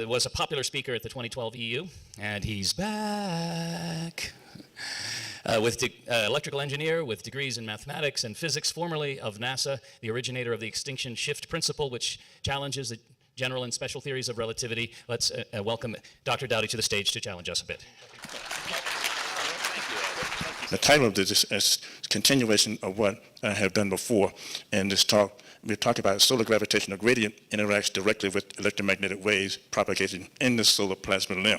was a popular speaker at the 2012 EU, and he's back. Electrical engineer with degrees in mathematics and physics, formerly of NASA, the originator of the extinction shift principle, which challenges the general and special theories of relativity. Let's welcome Dr. Dowdye to the stage to challenge us a bit. The title of this is a continuation of what I have done before. In this talk, we talk about solar gravitational gradient interacts directly with electromagnetic waves propagating in the solar plasma limb.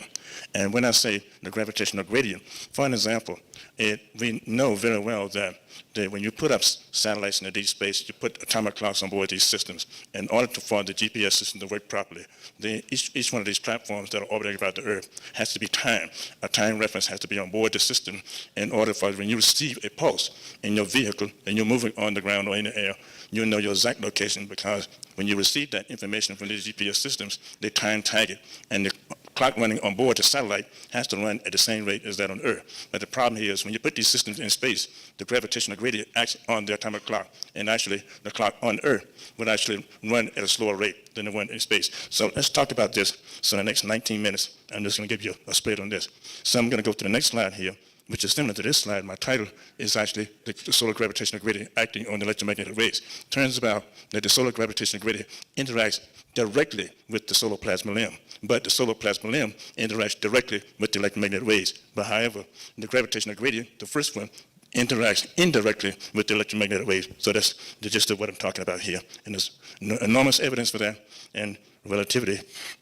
And when I say the gravitational gradient, for an example, we know very well that when you put up satellites in the deep space, you put atomic clocks on board these systems. In order for the GPS system to work properly, each one of these platforms that are orbiting about the Earth has to be timed. A time reference has to be on board the system in order for when you receive a pulse in your vehicle and you're moving on the ground or in the air, you know your exact location, because when you receive that information from these GPS systems, they time tag it. And the clock running on board the satellite has to run at the same rate as that on Earth. But the problem here is when you put these systems in space, the gravitational gradient acts on the atomic clock, and actually the clock on Earth would actually run at a slower rate than the one in space. So let's talk about this. So in the next 19 minutes, I'm just going to give you a split on this. So I'm going to go to the next slide here, which is similar to this slide. My title is actually the solar gravitational gradient acting on the electromagnetic waves. Turns out that the solar gravitational gradient interacts directly with the solar plasma limb, but the solar plasma limb interacts directly with the electromagnetic waves. But however, the gravitational gradient, the first one, interacts indirectly with the electromagnetic waves. So that's the gist of what I'm talking about here. And there's enormous evidence for that, and relativity,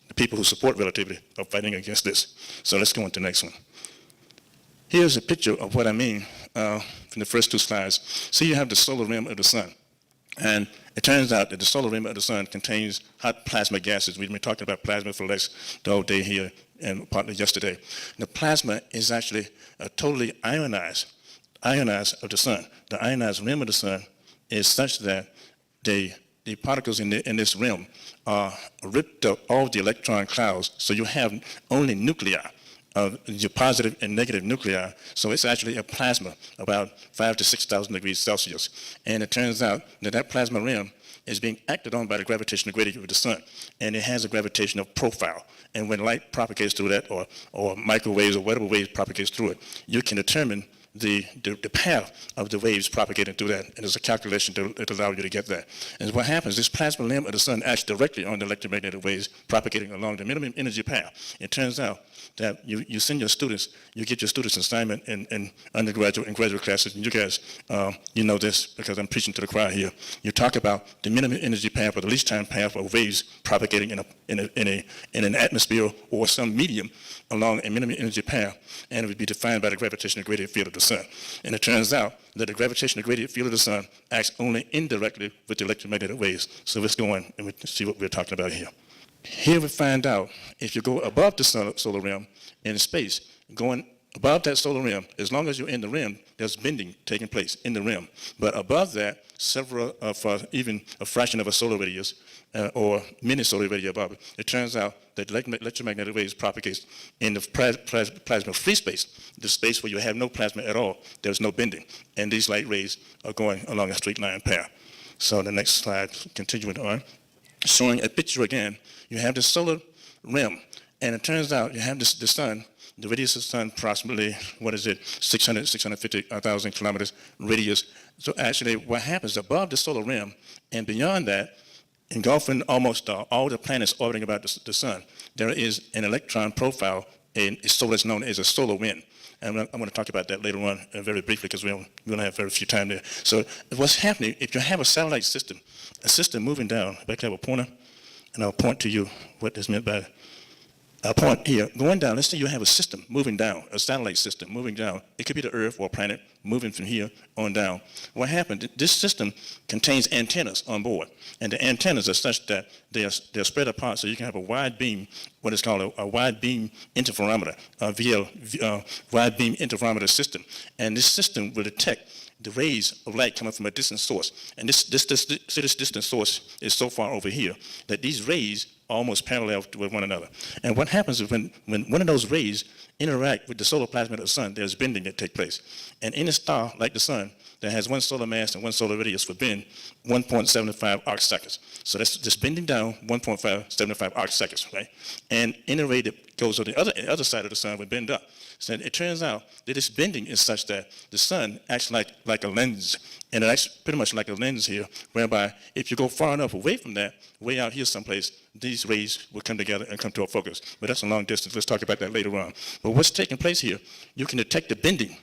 the people who support relativity are fighting against this. So let's go on to the next one. Here's a picture of what I mean from the first two slides. See, you have the solar rim of the sun. And it turns out that the solar rim of the sun contains hot plasma gases. We've been talking about plasma for the whole day here and partly yesterday. The plasma is actually totally ionized of the sun. The ionized rim of the sun is such that the particles in this rim are ripped up off the electron clouds, so you have only nuclei. Your positive and negative nuclei, so it's actually a plasma about 5,000 to 6,000 degrees Celsius. And it turns out that that plasma rim is being acted on by the gravitational gradient of the sun, and it has a gravitational profile. And when light propagates through that, or microwaves or whatever waves propagates through it, you can determine the path of the waves propagating through that, and there's a calculation that allows you to get that. And what happens, this plasma limb of the sun acts directly on the electromagnetic waves propagating along the minimum energy path. It turns out that you send your students, you get your students assignment in undergraduate and graduate classes, and you guys, you know this because I'm preaching to the crowd here. You talk about the minimum energy path or the least time path of waves propagating in an atmosphere or some medium along a minimum energy path, and it would be defined by the gravitational gradient field of the sun. And it turns out that the gravitational gradient field of the sun acts only indirectly with the electromagnetic waves. So let's go on and see what we're talking about here. Here we find out if you go above the solar rim in space, going above that solar rim, as long as you're in the rim, there's bending taking place in the rim. But above that, even a fraction of a solar radius or mini solar radius above it, it turns out that electromagnetic waves propagate in the plasma free space, the space where you have no plasma at all. There's no bending, and these light rays are going along a straight line path. So the next slide, continuing on, showing a picture again. You have the solar rim, and it turns out you have the sun, the radius of the sun approximately, 650,000 kilometers radius. So actually what happens above the solar rim and beyond that, engulfing almost all the planets orbiting about the sun, there is an electron profile, and it's what's known as a solar wind. And I'm going to talk about that later on very briefly because we don't have very few time there. So what's happening, if you have a satellite system, a system moving down, back to have a pointer, and I'll point to you what this meant by a point here. Going down, let's say you have a system moving down, a satellite system moving down. It could be the Earth or a planet moving from here on down. What happened, this system contains antennas on board. And the antennas are such that they're spread apart so you can have a wide beam, what is called a wide beam interferometer, wide beam interferometer system. And this system will detect the rays of light coming from a distant source. And this distant source is so far over here that these rays are almost parallel with one another. And what happens is when one of those rays interact with the solar plasma of the sun, there's bending that takes place. And in a star like the sun, that has one solar mass and one solar radius would bend 1.75 arc seconds. So that's just bending down 1.75 arc seconds, right? And any ray that goes on the other side of the sun would bend up. So it turns out that this bending is such that the sun acts like a lens, and it acts pretty much like a lens here, whereby if you go far enough away from that, way out here someplace, these rays will come together and come to a focus. But that's a long distance. Let's talk about that later on. But what's taking place here, you can detect the bending.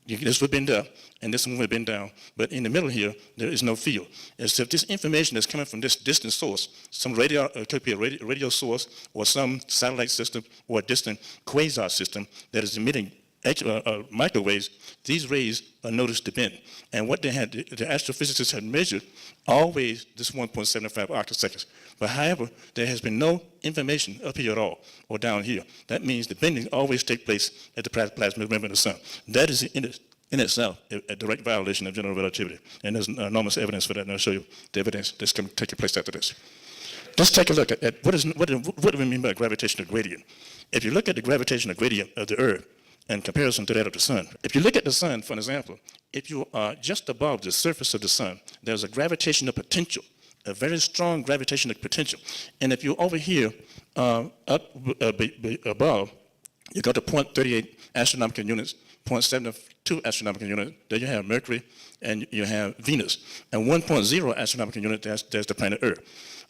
This would bend up, and this one would bend down. But in the middle here, there is no field. As if this information is coming from this distant source, some radio, it could be a radio source, or some satellite system, or a distant quasar system that is emitting microwaves. These rays are noticed to bend. And what the astrophysicists had measured, always this 1.75 arcseconds. But however, there has been no information up here at all, or down here. That means the bending always takes place at the plasma membrane of the sun. That is in itself a direct violation of general relativity. And there's enormous evidence for that, and I'll show you the evidence that's going to take place after this. Let's take a look at what do we mean by gravitational gradient. If you look at the gravitational gradient of the Earth, in comparison to that of the sun. If you look at the sun, for example, if you are just above the surface of the sun, there's a gravitational potential, a very strong gravitational potential. And if you're over here above, you go to 0.38 astronomical units, 0.72 astronomical units, there you have Mercury and you have Venus. And 1.0 astronomical unit, there's the planet Earth.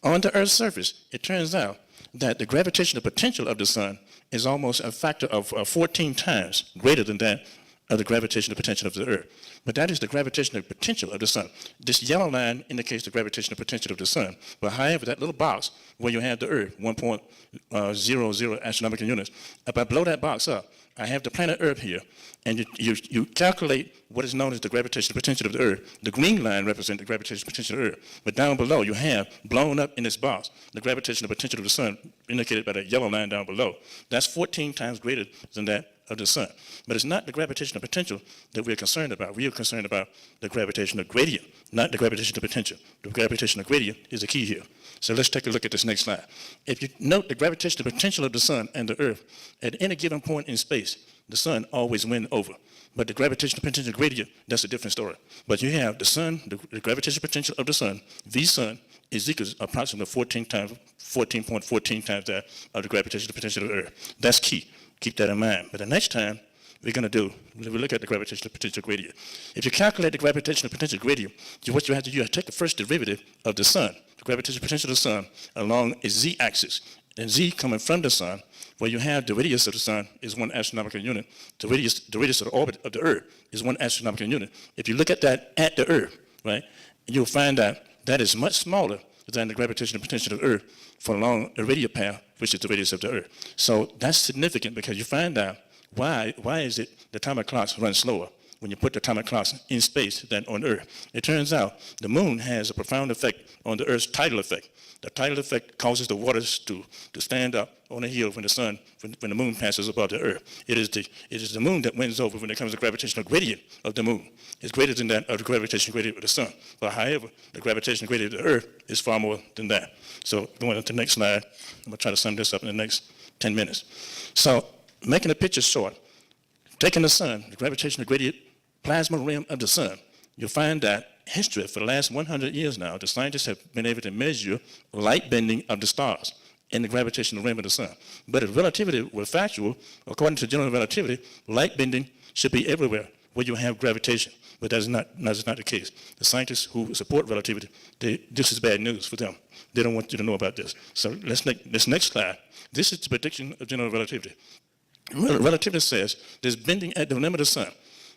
On the Earth's surface, it turns out that the gravitational potential of the sun is almost a factor of 14 times greater than that of the gravitational potential of the Earth. But that is the gravitational potential of the sun. This yellow line indicates the gravitational potential of the sun. But however, that little box where you have the Earth, 1.00 astronomical units, if I blow that box up, I have the planet Earth here, and you calculate what is known as the gravitational potential of the Earth. The green line represents the gravitational potential of the Earth. But down below, you have, blown up in this box, the gravitational potential of the sun, indicated by that yellow line down below. That's 14 times greater than that of the sun. But it's not the gravitational potential that we're concerned about. We are concerned about the gravitational gradient, not the gravitational potential. The gravitational gradient is the key here. So let's take a look at this next slide. If you note the gravitational potential of the sun and the Earth, at any given point in space, the sun always wins over. But the gravitational potential gradient, that's a different story. But you have the sun, the gravitational potential of the sun, V sun, is equal to approximately 14.14 times that of the gravitational potential of the Earth. That's key. Keep that in mind. But the next time we're going to do, we look at the gravitational potential gradient. If you calculate the gravitational potential gradient, what you have to do is take the first derivative of the sun, the gravitational potential of the sun, along a z-axis. And z coming from the sun, where you have the radius of the sun is 1 astronomical unit. The radius of the orbit of the Earth is 1 astronomical unit. If you look at that at the Earth, right, you'll find that that is much smaller than the gravitational potential of the Earth for along a radial path, which is the radius of the Earth. So that's significant because you find out why is it the atomic clocks run slower when you put the atomic clocks in space than on Earth. It turns out the moon has a profound effect on the Earth's tidal effect. The tidal effect causes the waters to stand up on a hill when the moon passes above the Earth. It is the moon that wins over when it comes to the gravitational gradient of the moon. It's greater than that of the gravitational gradient of the sun. But however, the gravitational gradient of the Earth is far more than that. So going on to the next slide, I'm going to try to sum this up in the next 10 minutes. So making the picture short, taking the sun, the gravitational gradient plasma rim of the sun, you'll find that history for the last 100 years now, the scientists have been able to measure light bending of the stars in the gravitational rim of the sun. But if relativity were factual, according to general relativity, light bending should be everywhere where you have gravitation. But that's not the case. The scientists who support relativity, this is bad news for them. They don't want you to know about this. So let's take this next slide. This is the prediction of general relativity. Relativity says there's bending at the rim of the sun.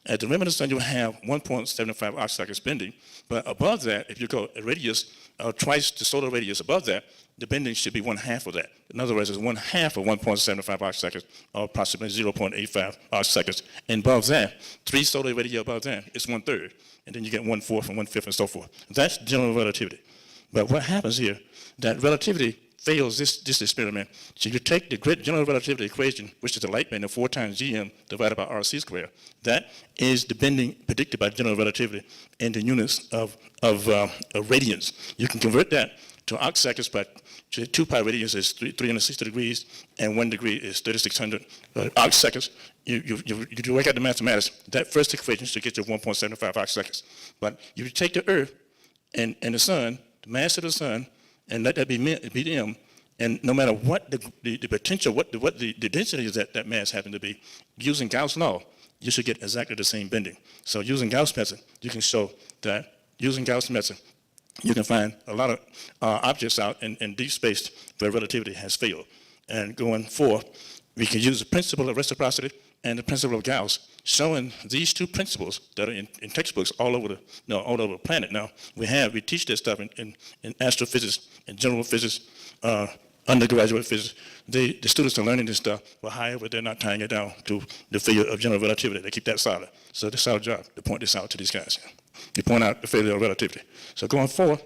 At the rim of the sun, you have 1.75 arcseconds bending, but above that, if you go a radius, twice the solar radius above that, the bending should be 1/2 of that. In other words, it's 1/2 of 1.75 arcseconds, or approximately 0.85 arcseconds. And above that, 3 solar radii above that, it's 1/3. And then you get 1/4 and 1/5 and so forth. That's general relativity. But what happens here, that relativity fails this experiment. So you take the general relativity equation, which is the light bending 4 times gm divided by rc squared. That is the bending predicted by general relativity in the units of radians. You can convert that to arcseconds by So 2 pi radians is 360 degrees, and 1 degree is 3,600 arc seconds. You work out the mathematics. That first equation should get you 1.75 arc seconds. But if you take the Earth and the Sun, the mass of the Sun, and let that be m, and no matter what the potential, what the density is that mass happens to be, using Gauss' law, you should get exactly the same bending. So using Gauss' method, you can show that using Gauss' method, you can find a lot of objects out in deep space where relativity has failed. And going forward, we can use the principle of reciprocity and the principle of Gauss, showing these 2 principles that are in textbooks all over the planet now. We teach this stuff in astrophysics, in general physics, undergraduate physics. The students are learning this stuff, but however, they're not tying it down to the failure of general relativity. They keep that solid. So this is our job, to point this out to these guys. You point out the failure of relativity. So going forward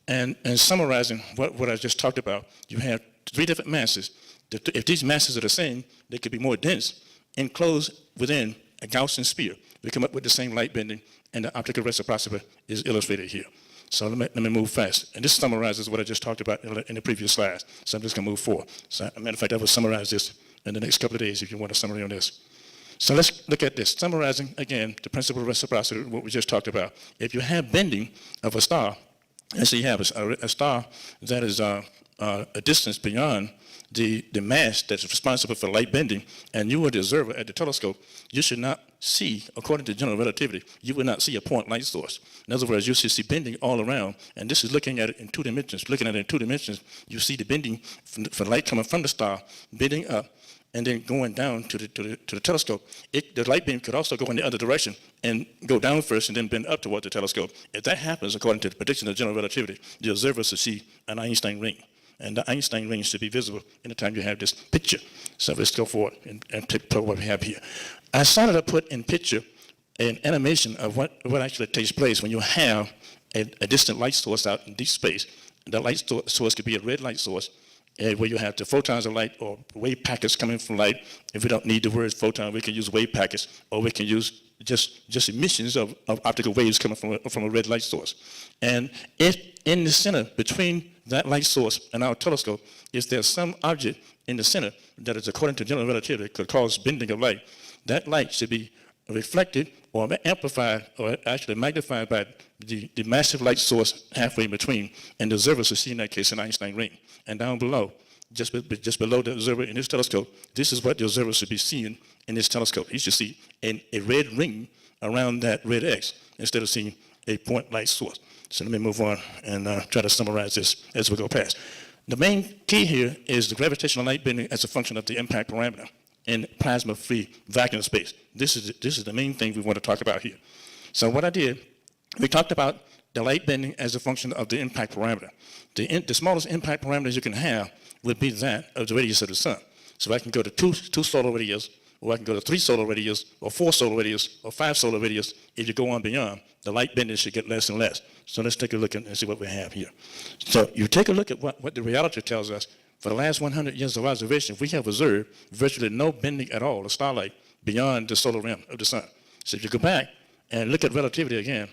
and summarizing what I just talked about, you have 3 different masses. If these masses are the same, they could be more dense, enclosed within a Gaussian sphere. We come up with the same light bending, and the optical reciprocity is illustrated here. So let me move fast. And this summarizes what I just talked about in the previous slides. So I'm just going to move forward. So, as a matter of fact, I will summarize this in the next couple of days if you want a summary on this. So let's look at this. Summarizing, again, the principle of reciprocity, what we just talked about. If you have bending of a star, let's say you have a star that is a distance beyond the mass that's responsible for light bending, and you were the observer at the telescope, you should not see, according to general relativity, you would not see a point light source. In other words, you should see bending all around, and this is looking at it in 2 dimensions. Looking at it in 2 dimensions, you see the bending for light coming from the star, bending up, and then going down to the telescope. The light beam could also go in the other direction and go down first and then bend up toward the telescope. If that happens, according to the prediction of general relativity, the observer should see an Einstein ring. And the Einstein ring should be visible anytime you have this picture. So let's go forward and put what we have here. I started to put in picture an animation of what actually takes place when you have a distant light source out in deep space. The light source could be a red light source, where you have the photons of light or wave packets coming from light. If we don't need the word photon, we can use wave packets, or we can use just emissions of optical waves coming from a red light source. And if in the center between that light source and our telescope, if there's some object in the center that is, according to general relativity, could cause bending of light, that light should be reflected or amplified or actually magnified by the massive light source halfway in between, and the observer should see in that case an Einstein ring. And down below, just below the observer in this telescope, this is what the observer should be seeing in this telescope. He should see a red ring around that red X instead of seeing a point light source. So let me move on and try to summarize this as we go past. The main key here is the gravitational light bending as a function of the impact parameter in plasma-free vacuum space. This is the main thing we want to talk about here. So what I did, we talked about the light bending as a function of the impact parameter. The smallest impact parameters you can have would be that of the radius of the sun. So I can go to two solar radius, or I can go to 3 solar radius, or 4 solar radius, or 5 solar radius. If you go on beyond, the light bending should get less and less. So let's take a look and see what we have here. So you take a look at what the reality tells us. For the last 100 years of observation, we have observed virtually no bending at all of starlight beyond the solar rim of the sun. So if you go back and look at relativity again,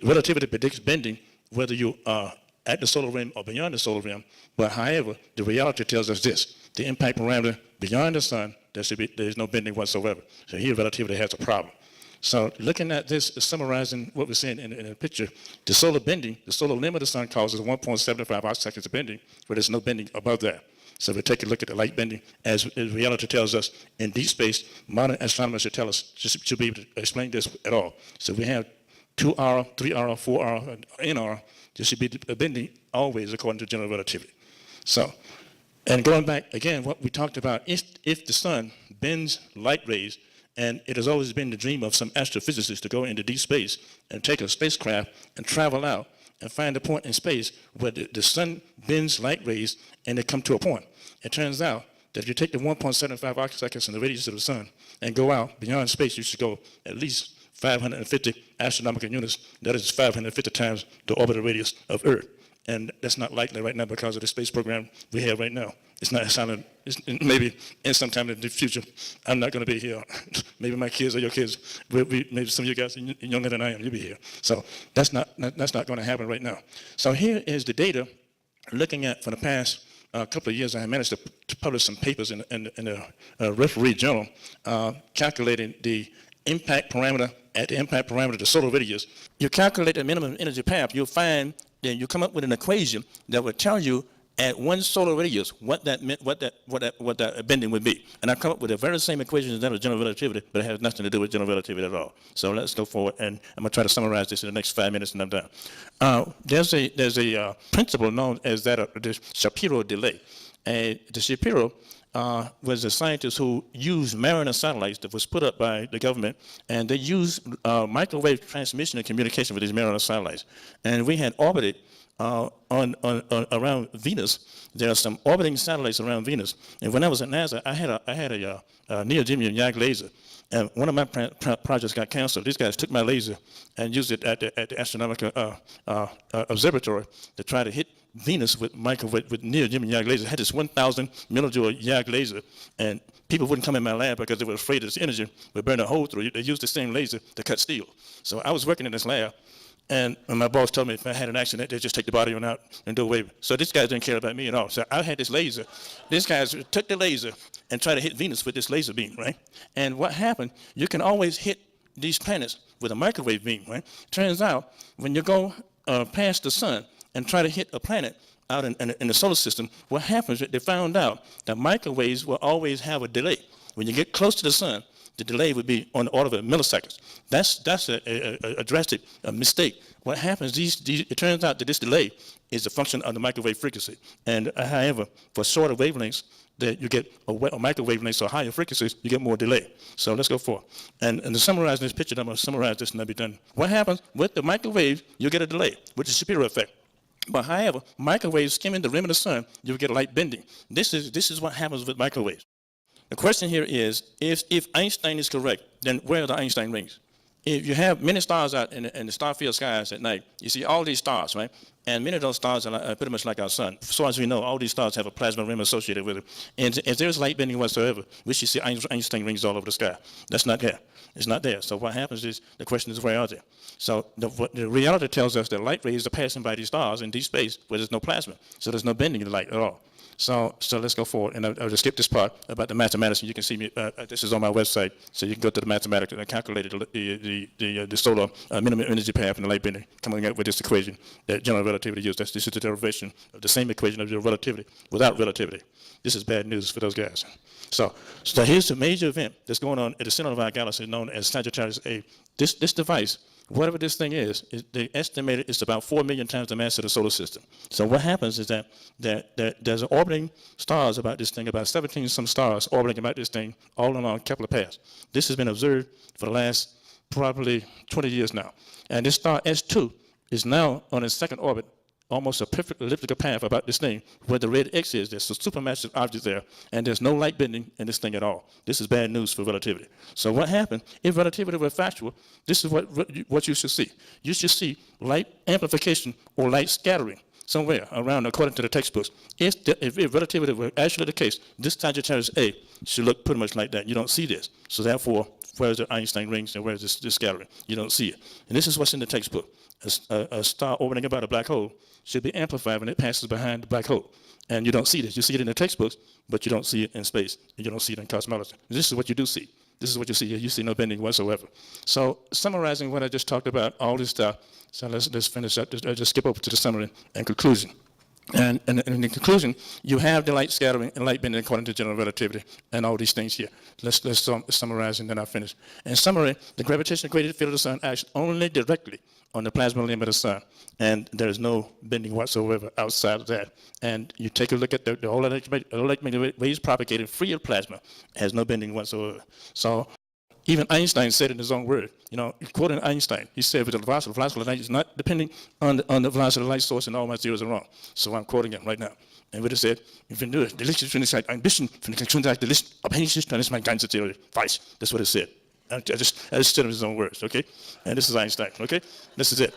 relativity predicts bending whether you are at the solar rim or beyond the solar rim. But however, the reality tells us this: the impact parameter beyond the sun, there's no bending whatsoever. So here relativity has a problem. So looking at this, summarizing what we're seeing in the picture, the solar bending, the solar limb of the sun causes 1.75 arc seconds of bending, but there's no bending above that. So we take a look at the light bending, as reality tells us in deep space. Modern astronomers should tell us, should be able to explain this at all. So we have 2R, 3R, 4R, and NR. There should be bending always according to general relativity. So, and going back again, what we talked about, if the sun bends light rays, and it has always been the dream of some astrophysicists to go into deep space and take a spacecraft and travel out and find a point in space where the sun bends light rays and they come to a point. It turns out that if you take the 1.75 arc seconds in the radius of the sun and go out beyond space, you should go at least 550 astronomical units. That is 550 times the orbital radius of Earth. And that's not likely right now because of the space program we have right now. It's not sounding, maybe in some time in the future, I'm not going to be here. Maybe my kids or your kids, maybe some of you guys are younger than I am, you'll be here. So that's not going to happen right now. So here is the data looking at for the past a couple of years, I managed to publish some papers in the referee journal calculating the impact parameter at the impact parameter of the solar radius. You calculate the minimum energy path, you'll find that you come up with an equation that will tell you at one solar radius what that bending would be. And I come up with the very same equation as that of general relativity, but it has nothing to do with general relativity at all. So let's go forward, and I'm going to try to summarize this in the next 5 minutes, and I'm done. There's a principle known as that of the Shapiro delay. The Shapiro was a scientist who used Mariner satellites that was put up by the government, and they used microwave transmission and communication with these Mariner satellites. And we had orbited around Venus. There are some orbiting satellites around Venus. And when I was at NASA, I had a neodymium YAG laser. And one of my projects got canceled. These guys took my laser and used it at the astronomical observatory to try to hit Venus with neodymium YAG laser. I had this 1,000 millijoule YAG laser, and people wouldn't come in my lab because they were afraid this energy would burn a hole through it. They used the same laser to cut steel. So I was working in this lab, and my boss told me if I had an accident, they'd just take the body on out and do away with it. So this guy didn't care about me at all. So I had this laser. These guys took the laser and tried to hit Venus with this laser beam, right? And what happened, you can always hit these planets with a microwave beam, right? Turns out, when you go past the sun and try to hit a planet out in the solar system, what happens is they found out that microwaves will always have a delay. When you get close to the sun, the delay would be on the order of milliseconds. That's a drastic mistake. What happens, it turns out that this delay is a function of the microwave frequency. And however, for shorter wavelengths, that you get a microwave lengths or higher frequencies, you get more delay. So let's go forward. And to summarize this picture, I'm going to summarize this and I'll be done. What happens with the microwave, you get a delay, which is Shapiro effect. But however, microwaves skimming the rim of the sun, you get light bending. This is what happens with microwaves. The question here is, if Einstein is correct, then where are the Einstein rings? If you have many stars out in the star-filled skies at night, you see all these stars, right? And many of those stars are pretty much like our sun. As far as we know, all these stars have a plasma rim associated with it. And if there's light bending whatsoever, we should see Einstein rings all over the sky. That's not there. It's not there. So what happens is, the question is, where are they? So the reality tells us that light rays are passing by these stars in deep space where there's no plasma. So there's no bending in the light at all. So let's go forward, and I'll just skip this part about the mathematics, and you can see me, this is on my website, so you can go to the mathematics, and I calculated the solar minimum energy path and the light bending, coming up with this equation that general relativity used. This is the derivation of the same equation of general relativity without relativity. This is bad news for those guys. So here's the major event that's going on at the center of our galaxy known as Sagittarius A. This device, whatever this thing is, they estimated it's about 4 million times the mass of the solar system. So what happens is that there's orbiting stars about this thing, about 17 some stars orbiting about this thing all along Kepler path. This has been observed for the last probably 20 years now. And this star S2 is now on its second orbit, almost a perfect elliptical path about this thing, where the red X is. There's a supermassive object there, and there's no light bending in this thing at all. This is bad news for relativity. So what happened, if relativity were factual, this is what you should see. You should see light amplification or light scattering somewhere around, according to the textbooks. If relativity were actually the case, this Sagittarius A should look pretty much like that. You don't see this. So therefore, where's the Einstein rings and where's this scattering? You don't see it. And this is what's in the textbook. A star orbiting about a black hole should be amplified when it passes behind the black hole. And you don't see this. You see it in the textbooks, but you don't see it in space. And you don't see it in cosmology. This is what you do see. This is what you see. You see no bending whatsoever. So summarizing what I just talked about, all this stuff, so let's finish up. I'll just skip over to the summary and conclusion. And in the conclusion, you have the light scattering and light bending according to general relativity and all these things here. Let's summarize, and then I'll finish. In summary, the gravitational gradient field of the sun acts only directly on the plasma limb of the sun, and there is no bending whatsoever outside of that. And you take a look at the whole electromagnetic waves propagated free of plasma, has no bending whatsoever. So even Einstein said in his own word, quoting Einstein, he said, the velocity of light is not depending on the velocity of the light source, and all my theories are wrong. So I'm quoting him right now. And what he said, wenn du die Lichtgeschwindigkeit ein bisschen von der Geschwindigkeit der Licht abhängig ist, dann ist meine ganze Theorie falsch. That's what it said. I just said in his own words, okay? And this is Einstein, okay? This is it.